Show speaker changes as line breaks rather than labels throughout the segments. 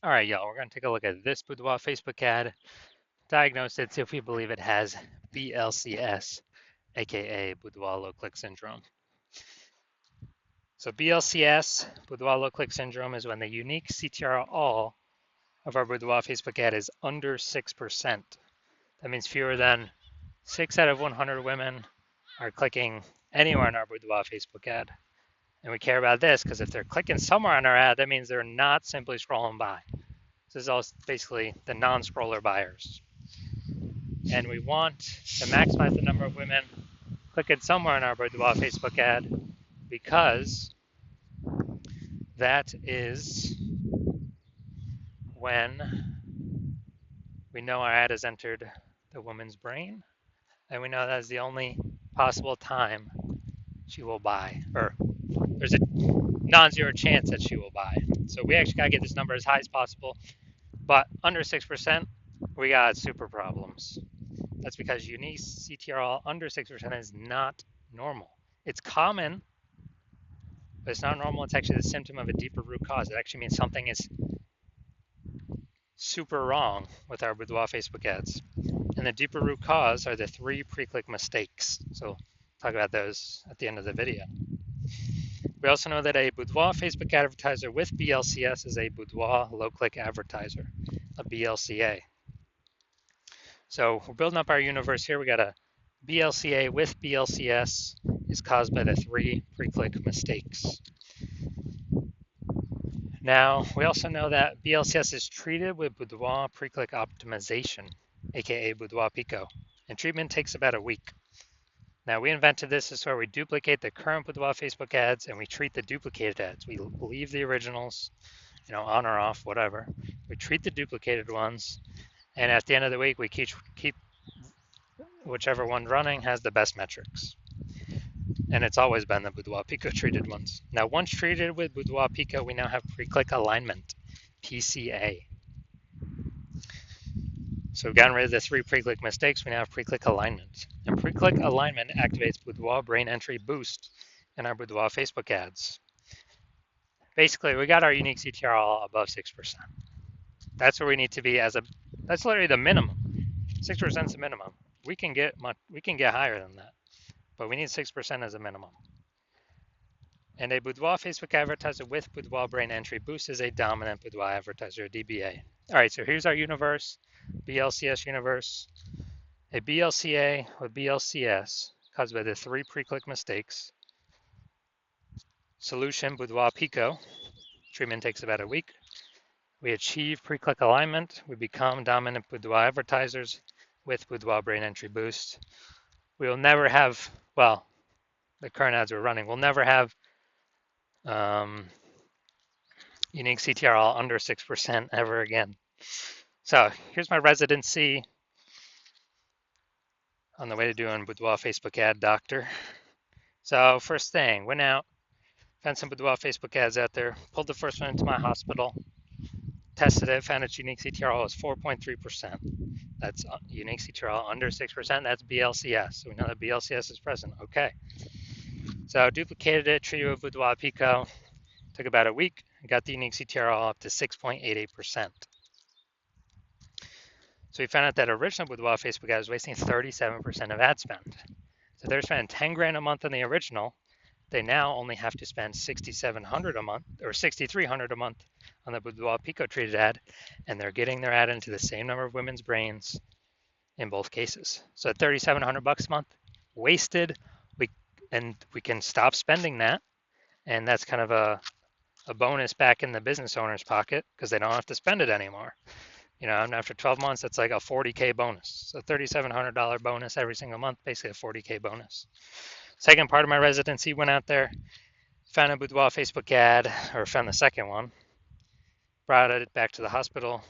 All right, y'all, we're going to take a look at this Boudoir Facebook ad, diagnose it, see if we believe it has BLCS, aka Boudoir low click syndrome. So BLCS, Boudoir low click syndrome, is when the unique CTR all of our Boudoir Facebook ad is under 6%. That means fewer than 6 out of 100 women are clicking anywhere on our Boudoir Facebook ad. And we care about this because if they're clicking somewhere on our ad, that means they're not simply scrolling by. This is all basically the non-scroller buyers. And we want to maximize the number of women clicking somewhere on our Boudoir Facebook ad because that is when we know our ad has entered the woman's brain and we know that is the only possible time she will buy, or there's a non-zero chance that she will buy. So we actually got to get this number as high as possible, but under 6%, we got super problems. That's because unique CTRL under 6% is not normal. It's common, but it's not normal. It's actually the symptom of a deeper root cause. It actually means something is super wrong with our Boudoir Facebook ads. And the deeper root cause are the 3 pre-click mistakes. So talk about those at the end of the video. We also know that a Boudoir Facebook advertiser with BLCS is a Boudoir low-click advertiser, a BLCA. So we're building up our universe here. We got a BLCA with BLCS is caused by the 3 pre-click mistakes. Now, we also know that BLCS is treated with Boudoir pre-click optimization, aka Boudoir Pico, and treatment takes about a week. Now, we invented this. This is where we duplicate the current Boudoir Facebook ads and we treat the duplicated ads. We leave the originals, on or off, whatever. We treat the duplicated ones, and at the end of the week, we keep whichever one running has the best metrics. And it's always been the Boudoir Pico treated ones. Now, once treated with Boudoir Pico, we now have pre-click alignment, PCA. So we've gotten rid of the 3 pre-click mistakes. We now have pre-click alignment. And pre-click alignment activates Boudoir brain entry boost in our Boudoir Facebook ads. Basically, we got our unique CTR all above 6%. That's where we need to be that's literally the minimum. 6% is the minimum. We can get higher than that, but we need 6% as a minimum. And a Boudoir Facebook advertiser with Boudoir brain entry boost is a dominant Boudoir advertiser, DBA. All right, so here's our universe, BLCS universe. A BLCA with BLCS caused by the 3 pre-click mistakes. Solution, Boudoir Pico. Treatment takes about a week. We achieve pre-click alignment. We become dominant Boudoir advertisers with Boudoir brain entry boost. We will never have, well, the current ads we're running will never have unique CTR all under 6% ever again. So here's my residency on the way to doing Boudoir Facebook ad doctor. So first thing, went out, found some Boudoir Facebook ads out there, pulled the first one into my hospital, tested it, found its unique CTRL was 4.3%. That's unique CTRL under 6%. That's BLCS. So we know that BLCS is present. Okay. So duplicated it, treated with Boudoir Pico. Took about a week. Got the unique CTRL up to 6.88%. So we found out that original Boudoir Facebook ad was wasting 37% of ad spend. So they're spending 10 grand a month on the original. They now only have to spend 6,700 a month or 6,300 a month on the Boudoir Pico treated ad, and they're getting their ad into the same number of women's brains in both cases. So at 3,700 bucks a month, wasted. We can stop spending that, and that's kind of a bonus back in the business owner's pocket because they don't have to spend it anymore. And after 12 months, that's like a 40K bonus. So $3,700 bonus every single month, basically a 40K bonus. Second part of my residency, went out there, found a Boudoir Facebook ad, or found the second one, brought it back to the hospital,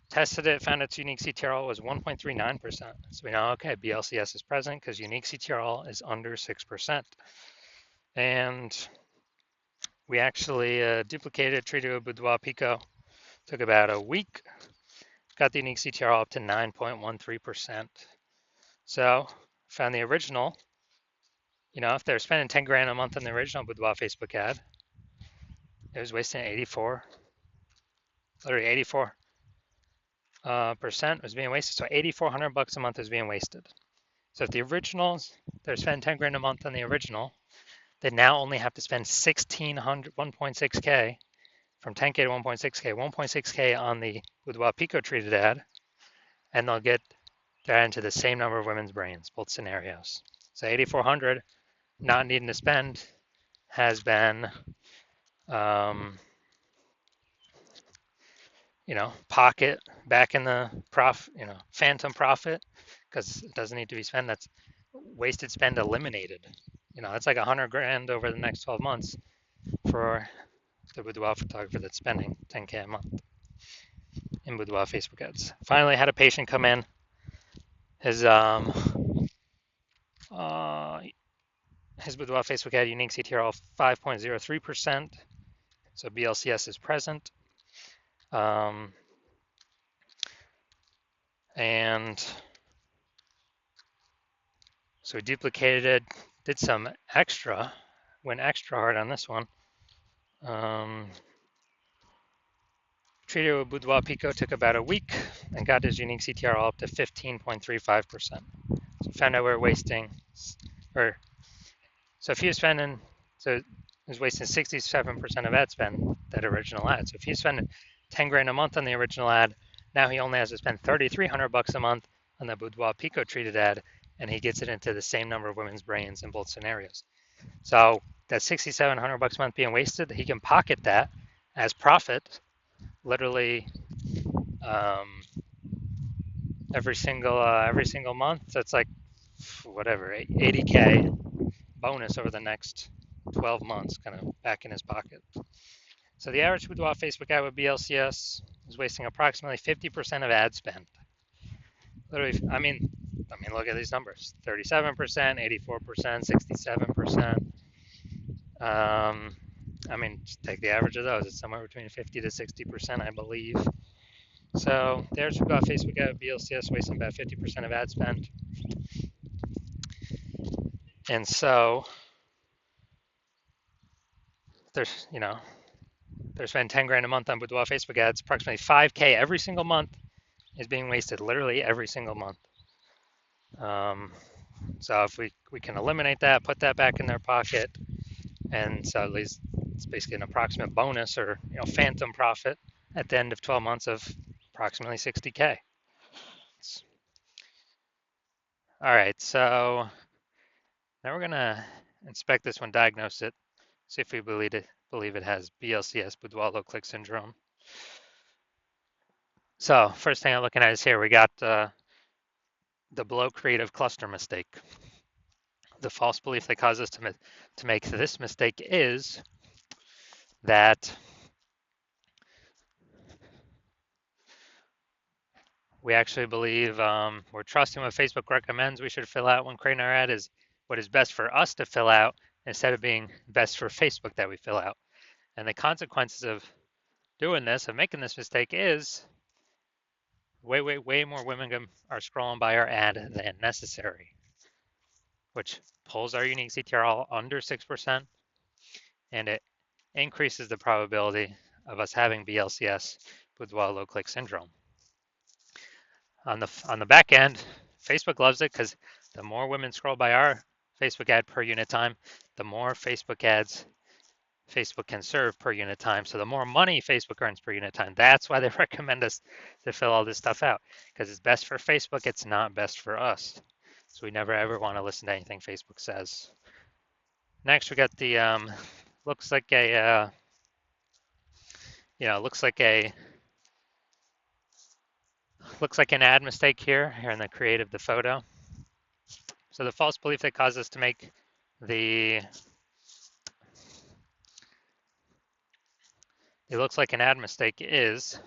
tested it, found its unique CTRL was 1.39%. So we know, okay, BLCS is present because unique CTRL is under 6%. And we actually duplicated, treated with Boudoir Pico. Took about a week. Got the unique CTRL up to 9.13%. So found the original. If they're spending 10 grand a month on the original Boudoir Facebook ad, It was wasting 84, literally 84 percent was being wasted. So $8,400 a month is being wasted. So if the originals, they're spending 10 grand a month on the original, they now only have to spend 1,600, 1.6K from 10K to 1.6K, 1.6K on the Boudoir Pico treated ad, and they'll get that into the same number of women's brains, both scenarios. So 8,400 not needing to spend has been, um, pocket back in the phantom profit because it doesn't need to be spent. That's wasted spend eliminated. That's like 100 grand over the next 12 months for the boudoir photographer that's spending 10K a month in boudoir Facebook ads. Finally, had a patient come in. His uh, his boudoir Facebook ad unique CTR 5.03%. So BLCS is present. And so we duplicated it, did some extra, went extra hard on this one. Treated with Boudoir Pico, took about a week and got his unique CTR all up to 15.35%. So found out we were wasting, so if he was spending, so he was wasting 67% of ad spend, that original ad. So if he's spending 10 grand a month on the original ad, now he only has to spend $3,300 a month on the Boudoir Pico treated ad, and he gets it into the same number of women's brains in both scenarios. So that $6,700 a month being wasted, he can pocket that as profit, literally every single month. So it's like whatever 80K bonus over the next 12 months, kind of back in his pocket. So the average Boudoir Facebook ad with BLCS is wasting approximately 50% of ad spend. Literally, I mean, look at these numbers: 37%, 84%, 67%. Just take the average of those. It's somewhere between 50 to 60%, I believe. So there's Boudoir Facebook ad with BLCS wasting about 50% of ad spend. And so there's, they're spending 10 grand a month on Boudoir Facebook ads. Approximately 5K every single month is being wasted, literally every single month. So if we can eliminate that, put that back in their pocket, and so at least it's basically an approximate bonus or phantom profit at the end of 12 months of approximately 60K. All right, so now we're gonna inspect this one, diagnose it, see if we believe it has BLCS, Boudoir low click syndrome. So first thing I'm looking at is here, we got the below creative cluster mistake. The false belief that caused us to make this mistake is that we actually believe we're trusting what Facebook recommends we should fill out when creating our ad is what is best for us to fill out instead of being best for Facebook that we fill out. And the consequences of doing this, of making this mistake, is way more women are scrolling by our ad than necessary, which pulls our unique CTR all under 6%, and it increases the probability of us having BLCS, Boudoir low click syndrome. On the back end, Facebook loves it because the more women scroll by our Facebook ad per unit time, the more Facebook ads Facebook can serve per unit time. So the more money Facebook earns per unit time. That's why they recommend us to fill all this stuff out, because it's best for Facebook. It's not best for us. So we never ever want to listen to anything Facebook says. Next, we got the looks like an ad mistake here in the creative, the photo. So the false belief that caused us to make it looks like an ad mistake is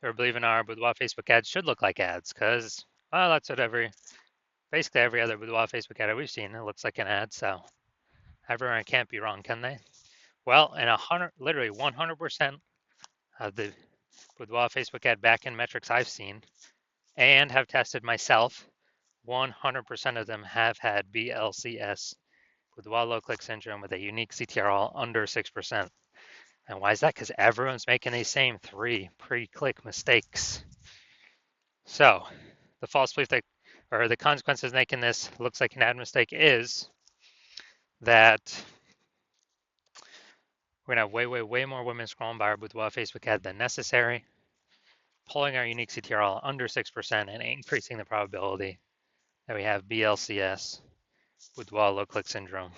we're believing our Boudoir Facebook ads should look like ads because, well, that's what basically every other Boudoir Facebook ad we've seen, it looks like an ad. So everyone can't be wrong, can they? Well, and literally 100% of the Boudoir Facebook ad backend metrics I've seen and have tested myself, 100% of them have had BLCS, boudoir low click syndrome with a unique CTRL under 6%. And why is that? Because everyone's making these same 3 pre-click mistakes. So the false belief that, or the consequences of making this looks like an ad mistake is that we're gonna have way more women scrolling by our boudoir Facebook ad than necessary, pulling our unique CTRL under 6% and increasing the probability that we have BLCS, boudoir low click syndrome.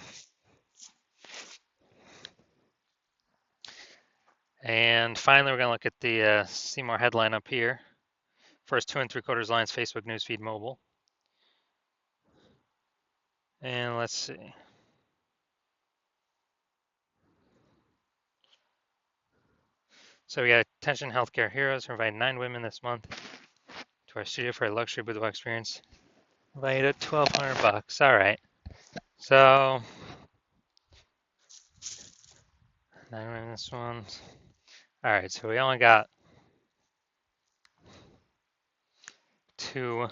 And finally, we're going to look at the Seymour headline up here. First 2 3/4 lines, Facebook newsfeed mobile. And let's see. So we got attention healthcare heroes who invite 9 women this month to our studio for a luxury boudoir experience. Valued at $1,200. All right. So 9 women this one. All right. So we only got 2,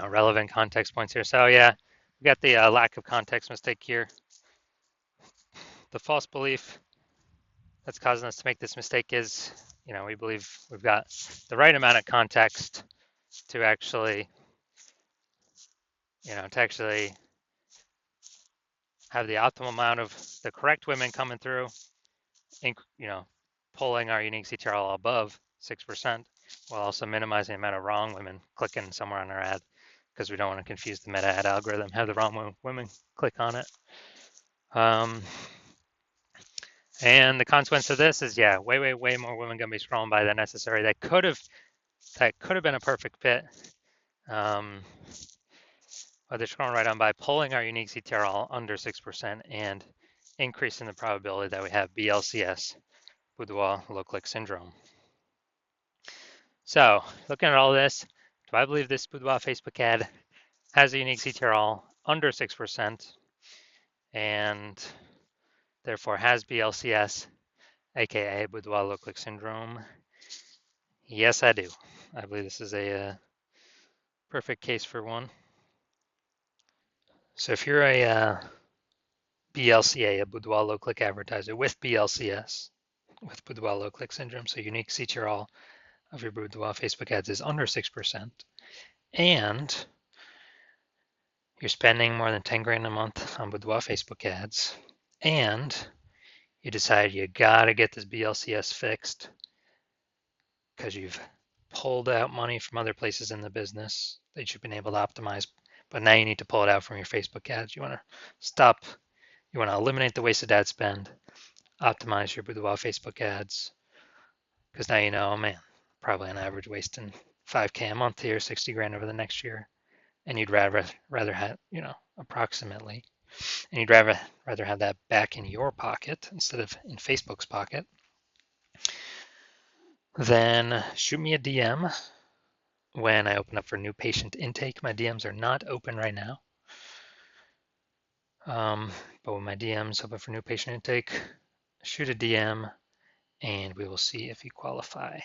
relevant context points here. So yeah, we got the lack of context mistake here. The false belief that's causing us to make this mistake is, we believe we've got the right amount of context to actually, have the optimal amount of the correct women coming through, pulling our unique CTRL above 6%, while also minimizing the amount of wrong women clicking somewhere on our ad, because we don't want to confuse the meta ad algorithm, have the wrong women click on it. And the consequence of this is, yeah, way more women gonna be scrolling by than necessary. That could have been a perfect fit. But they're scrolling right on by, pulling our unique CTRL under 6% and increasing the probability that we have BLCS, boudoir low click syndrome. So looking at all this, do I believe this boudoir Facebook ad has a unique CTRL under 6% and therefore has BLCS, aka boudoir low click syndrome? Yes, I do. I believe this is a perfect case for one. So if you're a BLCA, a boudoir low click advertiser with BLCS, with boudoir low click syndrome, so unique CTRL of your boudoir Facebook ads is under 6%, and you're spending more than 10 grand a month on boudoir Facebook ads, and you decide you gotta get this BLCS fixed because you've pulled out money from other places in the business that you've been able to optimize, but now you need to pull it out from your Facebook ads. You want to eliminate the wasted ad spend, optimize your boudoir Facebook ads, because now you know, man, probably on average wasting 5K a month here, 60 grand over the next year, and you'd rather have, approximately, and you'd rather have that back in your pocket instead of in Facebook's pocket, then shoot me a DM when I open up for new patient intake. My DMs are not open right now, but when my DMs open for new patient intake, shoot a DM and we will see if you qualify.